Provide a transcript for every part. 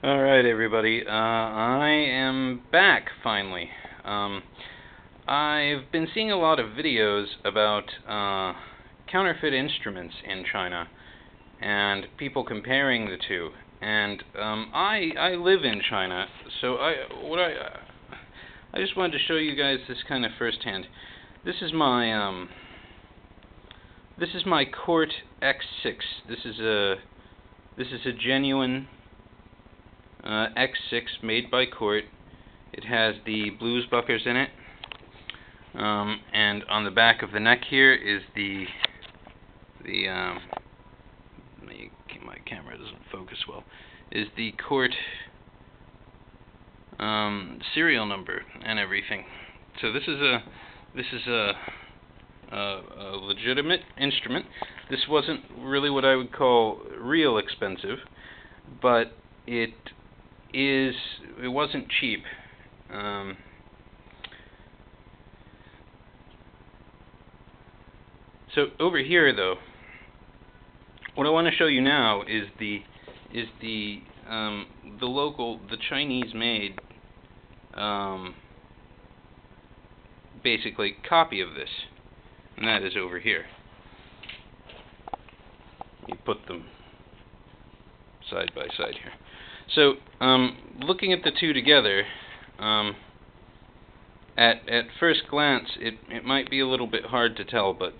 Alright, everybody. I am back, finally. I've been seeing a lot of videos about counterfeit instruments in China and people comparing the two. And I live in China, so I just wanted to show you guys this kind of firsthand. This is my cort X-6. This is a genuine X-6 made by Cort. It has the blues buckers in it, and on the back of the neck here is my camera doesn't focus well, is the Cort serial number and everything. So this is a legitimate instrument. This wasn't really what I would call real expensive, but it wasn't cheap. So over here, though, what I want to show you now is the Chinese-made, basically copy of this, and that is over here. You put them side by side here. So, looking at the two together, at first glance, it might be a little bit hard to tell, but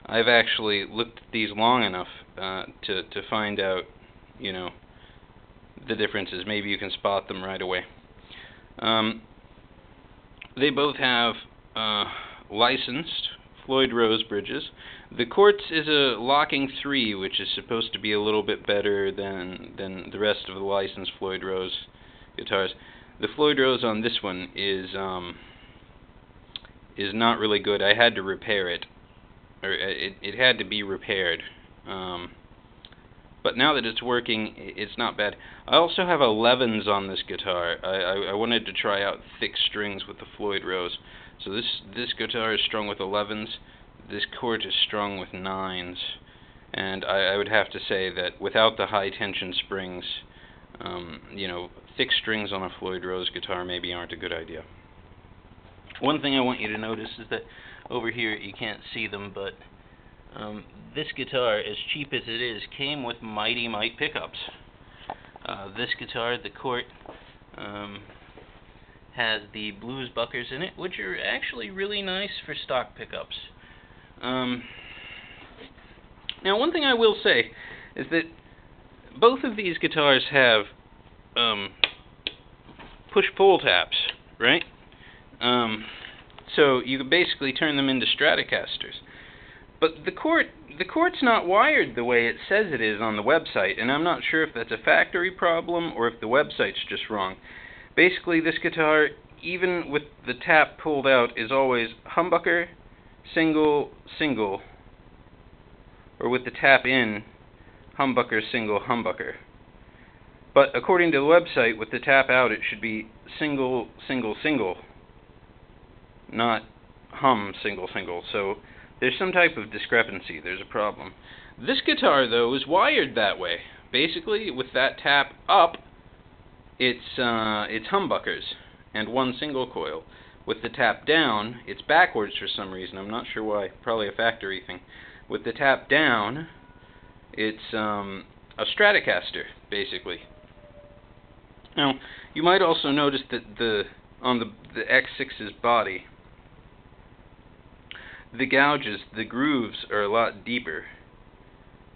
I've actually looked at these long enough to find out, you know, the differences. Maybe you can spot them right away. They both have licensed Floyd Rose bridges. The Cort's is a locking 3, which is supposed to be a little bit better than the rest of the licensed Floyd Rose guitars. The Floyd Rose on this one is not really good. I had to repair it, or it had to be repaired. But now that it's working, it's not bad. I also have 11s on this guitar. I wanted to try out thick strings with the Floyd Rose. So this guitar is strung with 11s. This Cort is strung with 9s. And I would have to say that without the high tension springs, you know, thick strings on a Floyd Rose guitar maybe aren't a good idea. One thing I want you to notice is that over here, you can't see them, but this guitar, as cheap as it is, came with Mighty Mite pickups. This guitar, the Cort, has the blues buckers in it, which are actually really nice for stock pickups. Now, one thing I will say is that both of these guitars have push-pull taps, right? So you can basically turn them into Stratocasters. But the Cort's not wired the way it says it is on the website, and I'm not sure if that's a factory problem or if the website's just wrong. Basically, this guitar, even with the tap pulled out, is always humbucker, single, single, or with the tap in, humbucker, single, humbucker. But according to the website, with the tap out, it should be single, single, single, not hum, single, single. So there's some type of discrepancy. There's a problem. This guitar, though, is wired that way. Basically, with that tap up, it's humbuckers and one single coil. With the tap down, it's backwards for some reason. I'm not sure why. Probably a factory thing. With the tap down, it's a Stratocaster, basically. Now, you might also notice that on the X6's body, the gouges, the grooves, are a lot deeper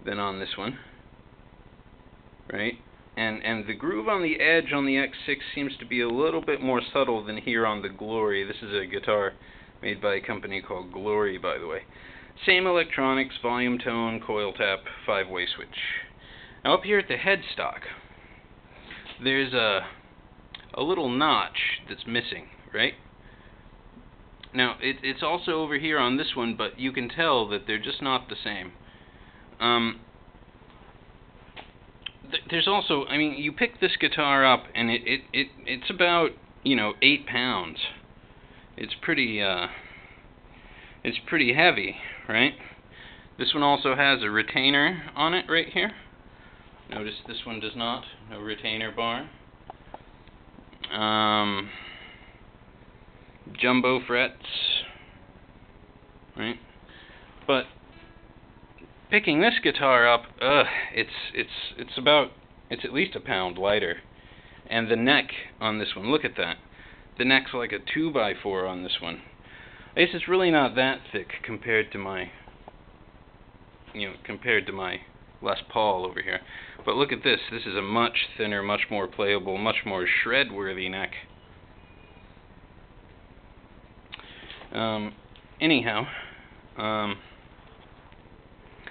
than on this one, right? And the groove on the edge on the X6 seems to be a little bit more subtle than here on the Glory. This is a guitar made by a company called Glory, by the way. Same electronics, volume, tone, coil tap, 5-way switch. Now up here at the headstock, there's a little notch that's missing, right? Now, it's also over here on this one, but you can tell that they're just not the same. There's also, I mean, you pick this guitar up, and it's about, you know, 8 pounds. It's pretty heavy, right? This one also has a retainer on it right here. Notice this one does not. No retainer bar. jumbo frets, right? But picking this guitar up, it's at least a pound lighter, and the neck on this one, look at that. The neck's like a 2x4 on this one. I guess it's really not that thick compared to my Les Paul over here. But look at this. This is a much thinner, much more playable, much more shred-worthy neck. Anyhow,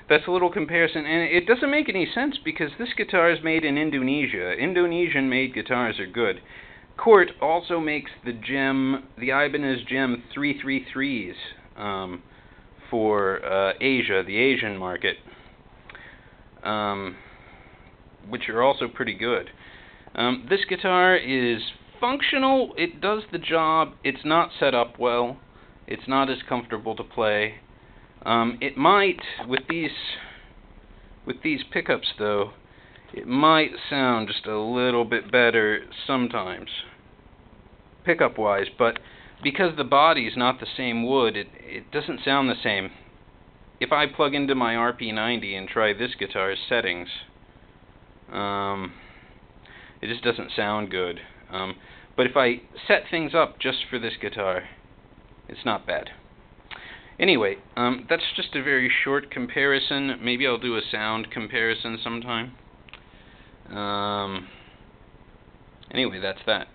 that's a little comparison, and it doesn't make any sense because this guitar is made in Indonesia. Indonesian-made guitars are good. Cort also makes the Ibanez Gem 333s for Asia, the Asian market, which are also pretty good. This guitar is functional. It does the job. It's not set up well. It's not as comfortable to play. It might, with these pickups though, it might sound just a little bit better sometimes, pickup-wise, but because the body's not the same wood, it doesn't sound the same. If I plug into my RP90 and try this guitar's settings, it just doesn't sound good. But if I set things up just for this guitar, it's not bad. Anyway, that's just a very short comparison. Maybe I'll do a sound comparison sometime. Anyway, that's that.